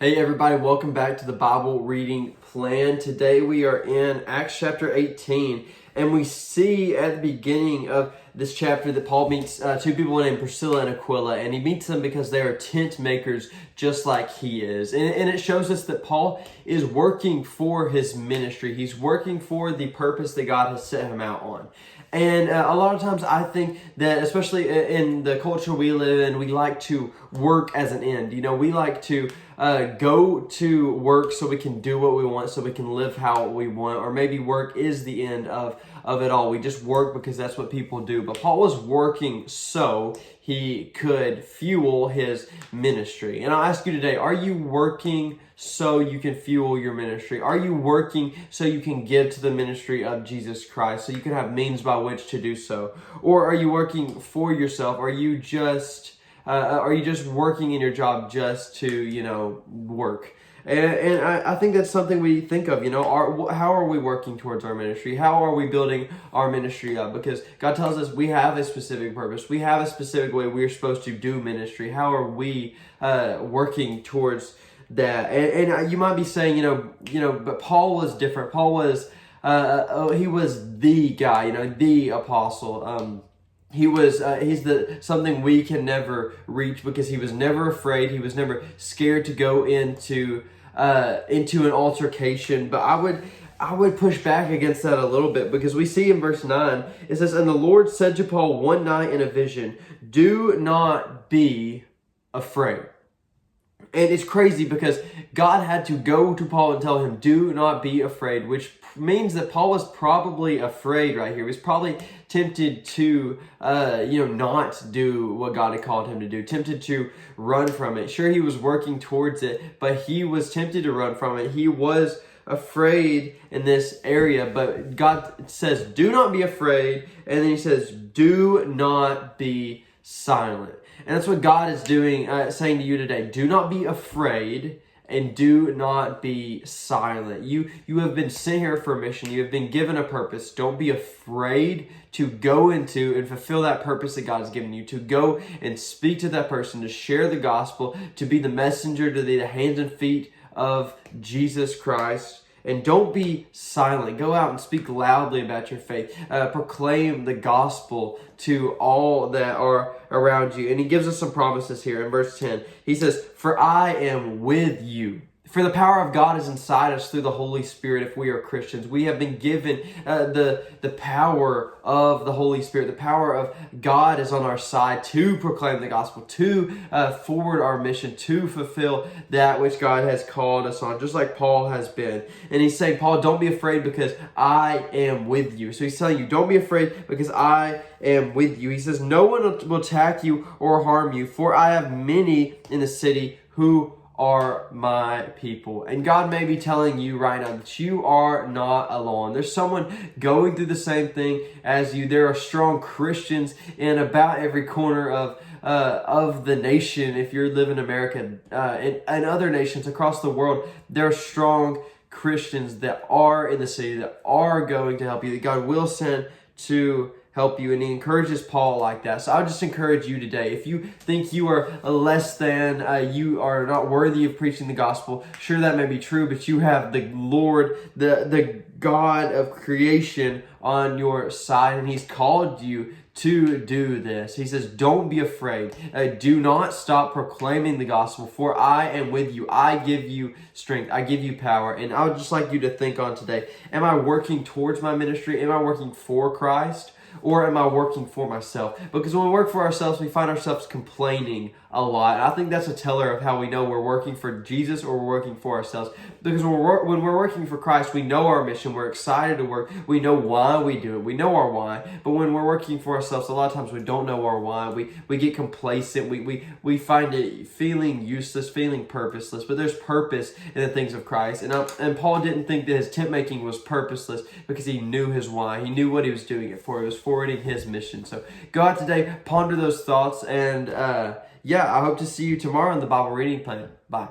Hey everybody, welcome back to the Bible reading plan. Today we are in Acts chapter 18, and we see at the beginning of this chapter that Paul meets two people named Priscilla and Aquila, and he meets them because they are tent makers just like he is. And it shows us that Paul is working for his ministry. He's working for the purpose that God has set him out on. And a lot of times I think that, especially in the culture we live in, we like to work as an end. You know, we like to go to work so we can do what we want, so we can live how we want, or maybe work is the end of it all. We just work because that's what people do. But Paul was working so he could fuel his ministry. And I'll ask you today, are you working so you can fuel your ministry? Are you working so you can give to the ministry of Jesus Christ, so you can have means by which to do so? Or are you working for yourself? Are you just working in your job just to, work? And I think that's something we think of, how are we working towards our ministry? How are we building our ministry up? Because God tells us we have a specific purpose. We have a specific way we're supposed to do ministry. How are we working towards that? And you might be saying, but Paul was different. Paul was, he was the guy, the apostle. He's something we can never reach because he was never afraid. He was never scared to go into an altercation. But I would push back against that a little bit, because we see in verse 9, it says, "And the Lord said to Paul one night in a vision, 'Do not be afraid.'" And it's crazy because God had to go to Paul and tell him, "Do not be afraid," which means that Paul was probably afraid right here. He was probably tempted to, not do what God had called him to do, tempted to run from it. Sure, he was working towards it, but he was tempted to run from it. He was afraid in this area, but God says, "Do not be afraid," and then he says, "Do not be silent." And that's what God is doing, saying to you today. Do not be afraid, and do not be silent. You have been sent here for a mission. You have been given a purpose. Don't be afraid to go into and fulfill that purpose that God has given you, to go and speak to that person, to share the gospel, to be the messenger, to be the hands and feet of Jesus Christ. And don't be silent. Go out and speak loudly about your faith. Proclaim the gospel to all that are around you. And he gives us some promises here in verse 10. He says, "For I am with you." For the power of God is inside us through the Holy Spirit if we are Christians. We have been given the power of the Holy Spirit. The power of God is on our side to proclaim the gospel, to forward our mission, to fulfill that which God has called us on, just like Paul has been. And he's saying, "Paul, don't be afraid because I am with you." So he's telling you, don't be afraid because I am with you. He says, "No one will attack you or harm you, for I have many in the city who are my people." And God may be telling you right now that you are not alone. There's someone going through the same thing as you. There are strong Christians in about every corner of the nation. If you live in America and other nations across the world, there are strong Christians that are in the city, that are going to help you, that God will send to help you. And he encourages Paul like that. So I'll just encourage you today. If you think you are less than, you are not worthy of preaching the gospel, sure, that may be true, but you have the Lord, the God of creation on your side, and he's called you to do this. He says, don't be afraid. Do not stop proclaiming the gospel, for I am with you. I give you strength. I give you power. And I would just like you to think on today, am I working towards my ministry? Am I working for Christ? Or am I working for myself? Because when we work for ourselves, we find ourselves complaining a lot. I think that's a teller of how we know we're working for Jesus or we're working for ourselves. Because when we're working for Christ, we know our mission. We're excited to work. We know why we do it. We know our why. But when we're working for ourselves, a lot of times we don't know our why. We get complacent. We find it feeling useless, feeling purposeless. But there's purpose in the things of Christ. And Paul didn't think that his tent making was purposeless because he knew his why. He knew what he was doing it for. It was forwarding his mission. So go out today, ponder those thoughts, and I hope to see you tomorrow in the Bible reading plan. Bye.